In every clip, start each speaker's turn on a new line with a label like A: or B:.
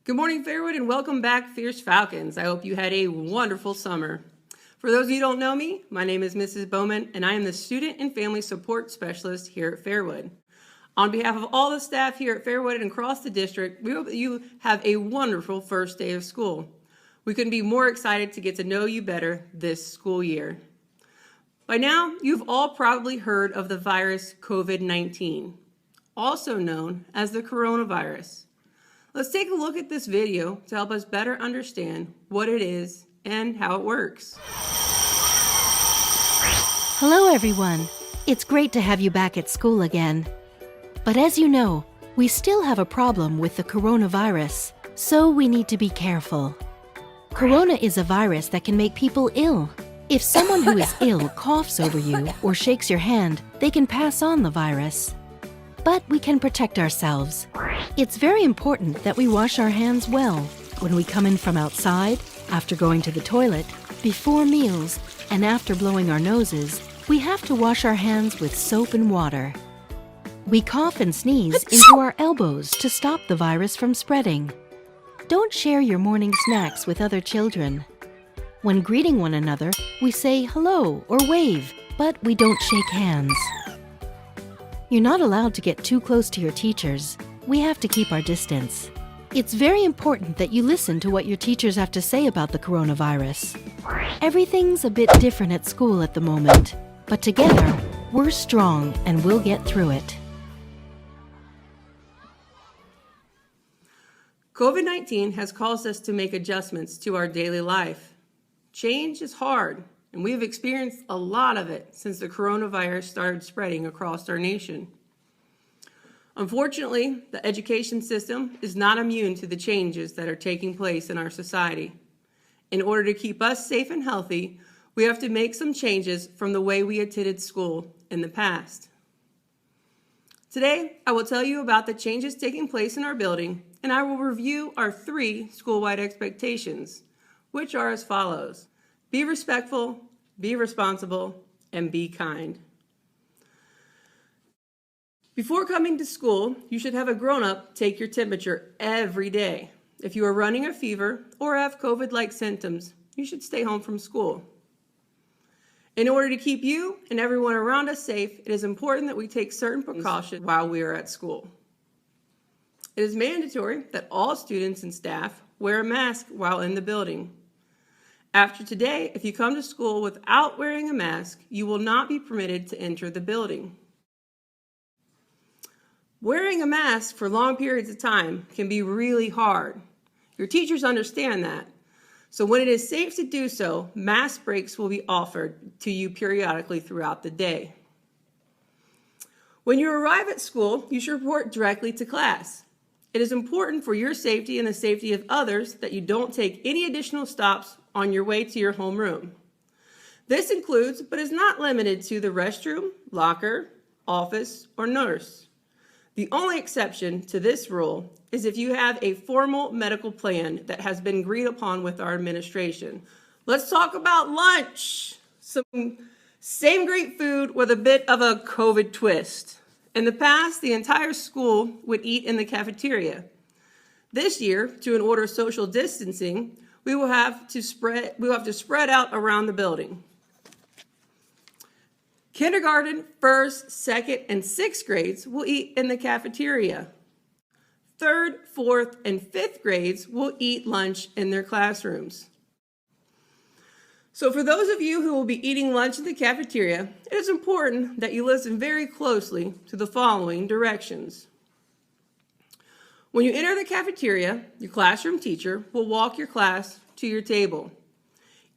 A: Good morning, Fairwood, and welcome back, Fierce Falcons. I hope you had a wonderful summer. For those of you who don't know me, my name is Mrs. Bowman, and I am the Student and Family Support Specialist here at Fairwood. On behalf of all the staff here at Fairwood and across the district, we hope that you have a wonderful first day of school. We couldn't be more excited to get to know you better this school year. By now, you've all probably heard of the virus COVID-19, also known as the coronavirus. Let's take a look at this video to help us better understand what it is and how it works.
B: Hello everyone. It's great to have you back at school again. But as you know, we still have a problem with the coronavirus, so we need to be careful. Corona is a virus that can make people ill. If someone who is ill coughs over you or shakes your hand, they can pass on the virus. But we can protect ourselves. It's very important that we wash our hands well when we come in from outside, after going to the toilet, before meals, and after blowing our noses. We have to wash our hands with soap and water. We cough and sneeze into our elbows to stop the virus from spreading. Don't share your morning snacks with other children. When greeting one another, we say hello or wave, but we don't shake hands. You're not allowed to get too close to your teachers. We have to keep our distance. It's very important that you listen to what your teachers have to say about the coronavirus. Everything's a bit different at school at the moment, but together, we're strong and we'll get through it.
A: COVID-19 has caused us to make adjustments to our daily life. Change is hard, and we have experienced a lot of it since the coronavirus started spreading across our nation. Unfortunately, the education system is not immune to the changes that are taking place in our society. In order to keep us safe and healthy, we have to make some changes from the way we attended school in the past. Today, I will tell you about the changes taking place in our building, and I will review our 3 school-wide expectations, which are as follows. Be respectful, be responsible, and be kind. Before coming to school, you should have a grown-up take your temperature every day. If you are running a fever or have COVID-like symptoms, you should stay home from school. In order to keep you and everyone around us safe, it is important that we take certain precautions while we are at school. It is mandatory that all students and staff wear a mask while in the building. After today, if you come to school without wearing a mask, you will not be permitted to enter the building. Wearing a mask for long periods of time can be really hard. Your teachers understand that. So when it is safe to do so, mask breaks will be offered to you periodically throughout the day. When you arrive at school, you should report directly to class. It is important for your safety and the safety of others that you don't take any additional stops on your way to your homeroom. This includes, but is not limited to, the restroom, locker, office, or nurse. The only exception to this rule is if you have a formal medical plan that has been agreed upon with our administration. Let's talk about lunch. Some same great food with a bit of a COVID twist. In the past, the entire school would eat in the cafeteria. This year, to order social distancing, we will have to spread out around the building. Kindergarten, 1st, 2nd, and 6th grades will eat in the cafeteria. 3rd, 4th, and 5th grades will eat lunch in their classrooms. So for those of you who will be eating lunch in the cafeteria, it is important that you listen very closely to the following directions. When you enter the cafeteria, your classroom teacher will walk your class to your table.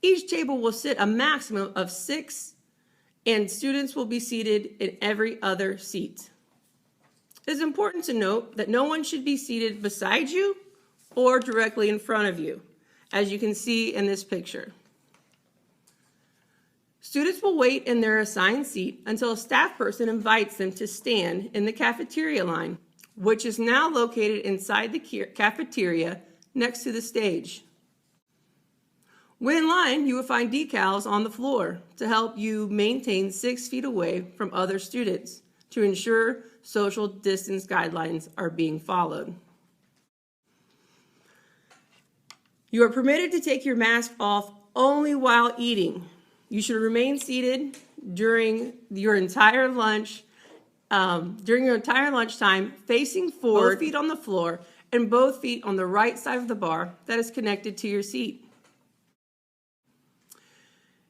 A: Each table will sit a maximum of 6, and students will be seated in every other seat. It is important to note that no one should be seated beside you or directly in front of you, as you can see in this picture. Students will wait in their assigned seat until a staff person invites them to stand in the cafeteria line, which is now located inside the cafeteria next to the stage. When in line, you will find decals on the floor to help you maintain 6 feet away from other students to ensure social distance guidelines are being followed. You are permitted to take your mask off only while eating. You should remain seated during your entire lunchtime, facing forward, both feet on the floor, and both feet on the right side of the bar that is connected to your seat.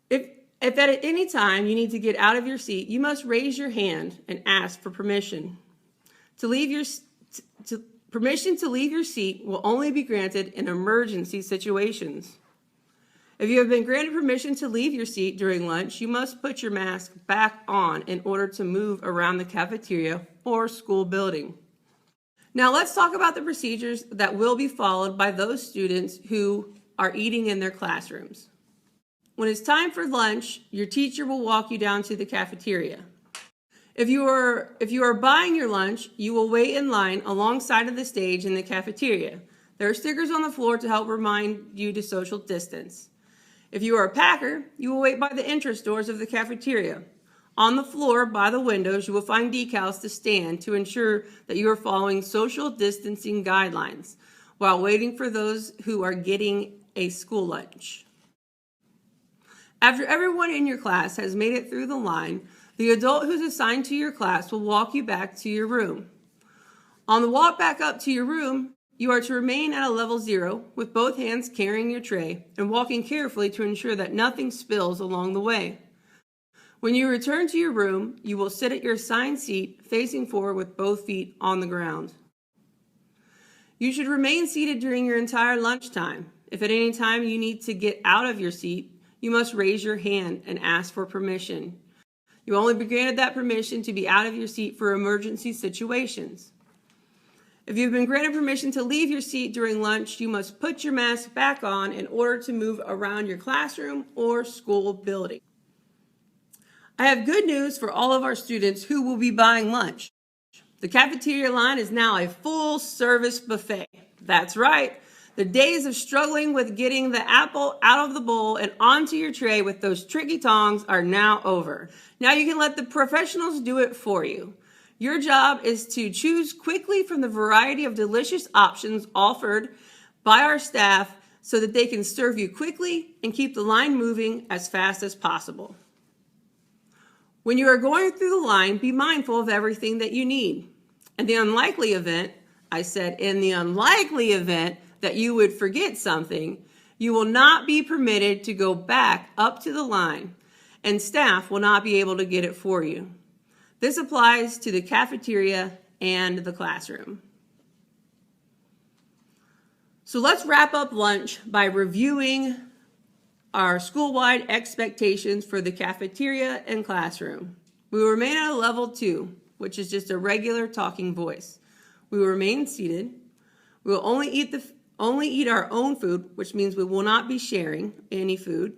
A: If at any time you need to get out of your seat, you must raise your hand and ask for permission. Permission to leave your seat will only be granted in emergency situations. If you have been granted permission to leave your seat during lunch, you must put your mask back on in order to move around the cafeteria or school building. Now let's talk about the procedures that will be followed by those students who are eating in their classrooms. When it's time for lunch, your teacher will walk you down to the cafeteria. If you are buying your lunch, you will wait in line alongside of the stage in the cafeteria. There are stickers on the floor to help remind you to social distance. If you are a packer, you will wait by the entrance doors of the cafeteria. On the floor by the windows, you will find decals to stand to ensure that you are following social distancing guidelines while waiting for those who are getting a school lunch. After everyone in your class has made it through the line, the adult who's assigned to your class will walk you back to your room. On the walk back up to your room, you are to remain at a level 0 with both hands carrying your tray and walking carefully to ensure that nothing spills along the way. When you return to your room, you will sit at your assigned seat facing forward with both feet on the ground. You should remain seated during your entire lunchtime. If at any time you need to get out of your seat, you must raise your hand and ask for permission. You will only be granted that permission to be out of your seat for emergency situations. If you've been granted permission to leave your seat during lunch, you must put your mask back on in order to move around your classroom or school building. I have good news for all of our students who will be buying lunch. The cafeteria line is now a full-service buffet. That's right. The days of struggling with getting the apple out of the bowl and onto your tray with those tricky tongs are now over. Now you can let the professionals do it for you. Your job is to choose quickly from the variety of delicious options offered by our staff so that they can serve you quickly and keep the line moving as fast as possible. When you are going through the line, be mindful of everything that you need. In the unlikely event that you would forget something, you will not be permitted to go back up to the line, and staff will not be able to get it for you. This applies to the cafeteria and the classroom. So let's wrap up lunch by reviewing our school-wide expectations for the cafeteria and classroom. We will remain at a level 2, which is just a regular talking voice. We will remain seated. We will only eat our own food, which means we will not be sharing any food.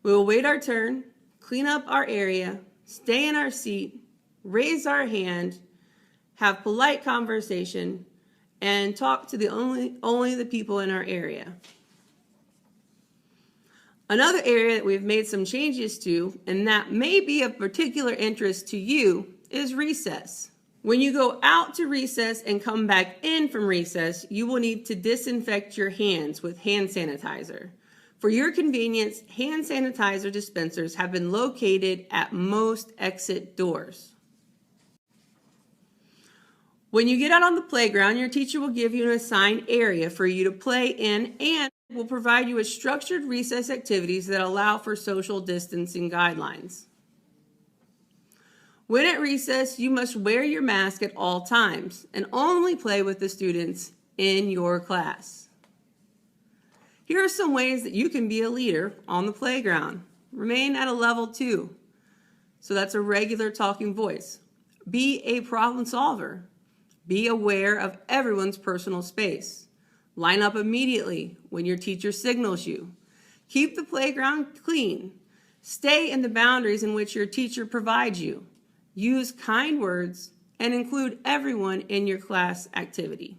A: We will wait our turn, clean up our area, stay in our seat, raise our hand, have polite conversation, and talk to only the people in our area. Another area that we've made some changes to, and that may be of particular interest to you, is recess. When you go out to recess and come back in from recess, you will need to disinfect your hands with hand sanitizer. For your convenience, hand sanitizer dispensers have been located at most exit doors. When you get out on the playground, your teacher will give you an assigned area for you to play in and will provide you with structured recess activities that allow for social distancing guidelines. When at recess, you must wear your mask at all times and only play with the students in your class. Here are some ways that you can be a leader on the playground. Remain at a level 2. So that's a regular talking voice. Be a problem solver. Be aware of everyone's personal space. Line up immediately when your teacher signals you. Keep the playground clean. Stay in the boundaries in which your teacher provides you. Use kind words and include everyone in your class activity.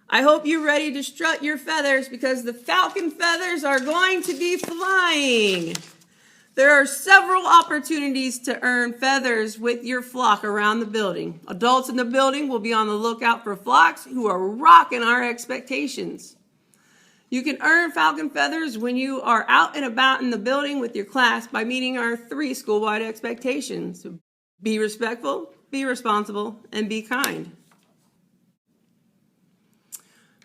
A: I hope you're ready to strut your feathers because the falcon feathers are going to be flying. There are several opportunities to earn feathers with your flock around the building. Adults in the building will be on the lookout for flocks who are rocking our expectations. You can earn falcon feathers when you are out and about in the building with your class by meeting our 3 school-wide expectations. Be respectful, be responsible, and be kind.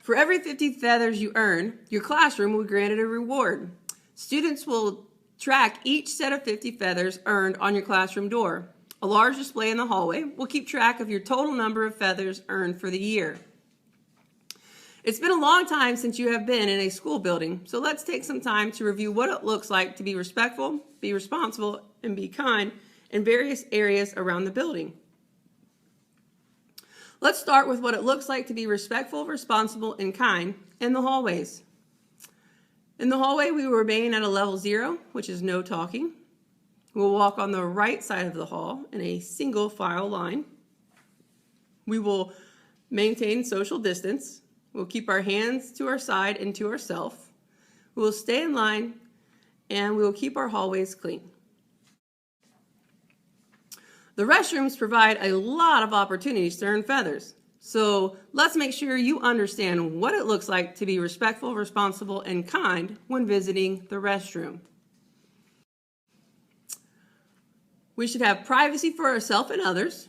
A: For every 50 feathers you earn, your classroom will be granted a reward. Students will track each set of 50 feathers earned on your classroom door. A large display in the hallway will keep track of your total number of feathers earned for the year. It's been a long time since you have been in a school building, so let's take some time to review what it looks like to be respectful, be responsible, and be kind in various areas around the building. Let's start with what it looks like to be respectful, responsible, and kind in the hallways. In the hallway, we will remain at a level 0, which is no talking. We'll walk on the right side of the hall in a single file line. We will maintain social distance. We'll keep our hands to our side and to ourselves. We will stay in line, and we will keep our hallways clean. The restrooms provide a lot of opportunities to earn feathers. So let's make sure you understand what it looks like to be respectful, responsible, and kind when visiting the restroom. We should have privacy for ourselves and others.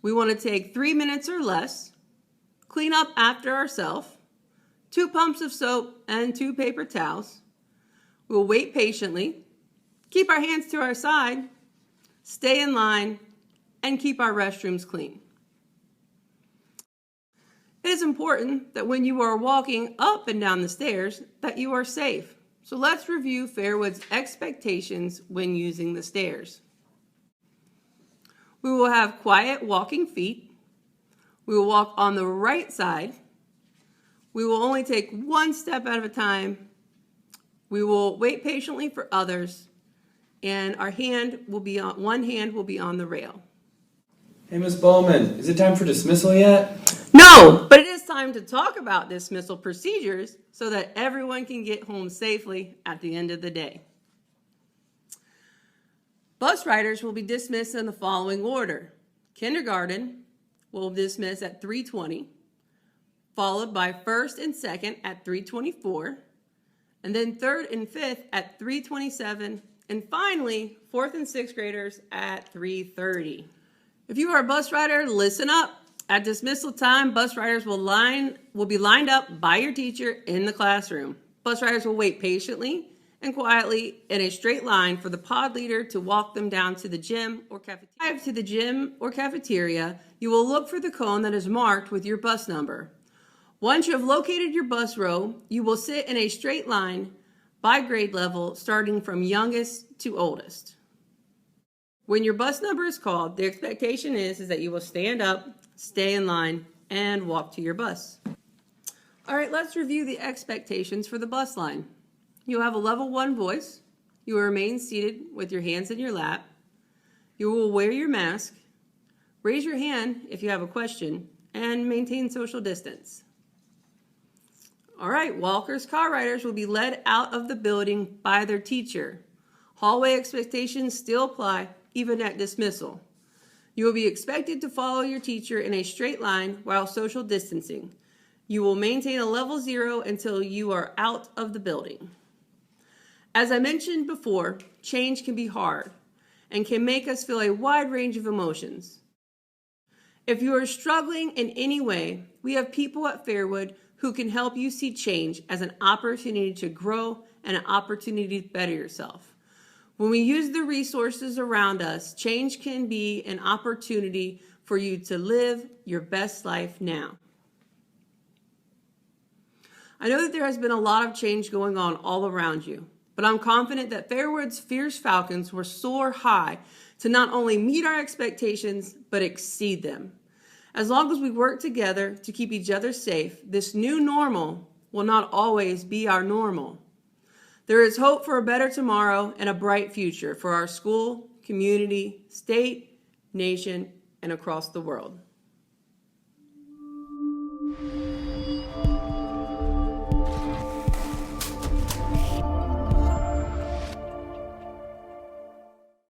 A: We want to take 3 minutes or less. Clean up after ourselves, 2 pumps of soap and 2 paper towels. We'll wait patiently, keep our hands to our side, stay in line, and keep our restrooms clean. It is important that when you are walking up and down the stairs that you are safe. So let's review Fairwood's expectations when using the stairs. We will have quiet walking feet. We will walk on the right side. We will only take 1 step at a time. We will wait patiently for others, and one hand will be on the rail.
C: Hey, Ms. Bowman, is it time for dismissal yet?
A: No, but it is time to talk about dismissal procedures so that everyone can get home safely at the end of the day. Bus riders will be dismissed in the following order. Kindergarten will dismiss at 3:20, followed by 1st and 2nd at 3:24, and then 3rd and 5th at 3:27, and finally 4th and 6th graders at 3:30. If you are a bus rider, listen up. At dismissal time, bus riders will be lined up by your teacher in the classroom. Bus riders will wait patiently and quietly in a straight line for the pod leader to walk them down to the gym or cafeteria. Arrive to the gym or cafeteria, you will look for the cone that is marked with your bus number. Once you have located your bus row, you will sit in a straight line by grade level, starting from youngest to oldest. When your bus number is called, the expectation is that you will stand up, stay in line, and walk to your bus. All right, let's review the expectations for the bus line. You have a level 1 voice. You will remain seated with your hands in your lap. You will wear your mask. Raise your hand if you have a question, and maintain social distance. All right, walkers, car riders will be led out of the building by their teacher. Hallway expectations still apply even at dismissal. You will be expected to follow your teacher in a straight line while social distancing. You will maintain a level 0 until you are out of the building. As I mentioned before, change can be hard and can make us feel a wide range of emotions. If you are struggling in any way, we have people at Fairwood who can help you see change as an opportunity to grow and an opportunity to better yourself. When we use the resources around us, change can be an opportunity for you to live your best life now. I know that there has been a lot of change going on all around you, but I'm confident that Fairwood's Fierce Falcons will soar high to not only meet our expectations, but exceed them. As long as we work together to keep each other safe, this new normal will not always be our normal. There is hope for a better tomorrow and a bright future for our school, community, state, nation, and across the world.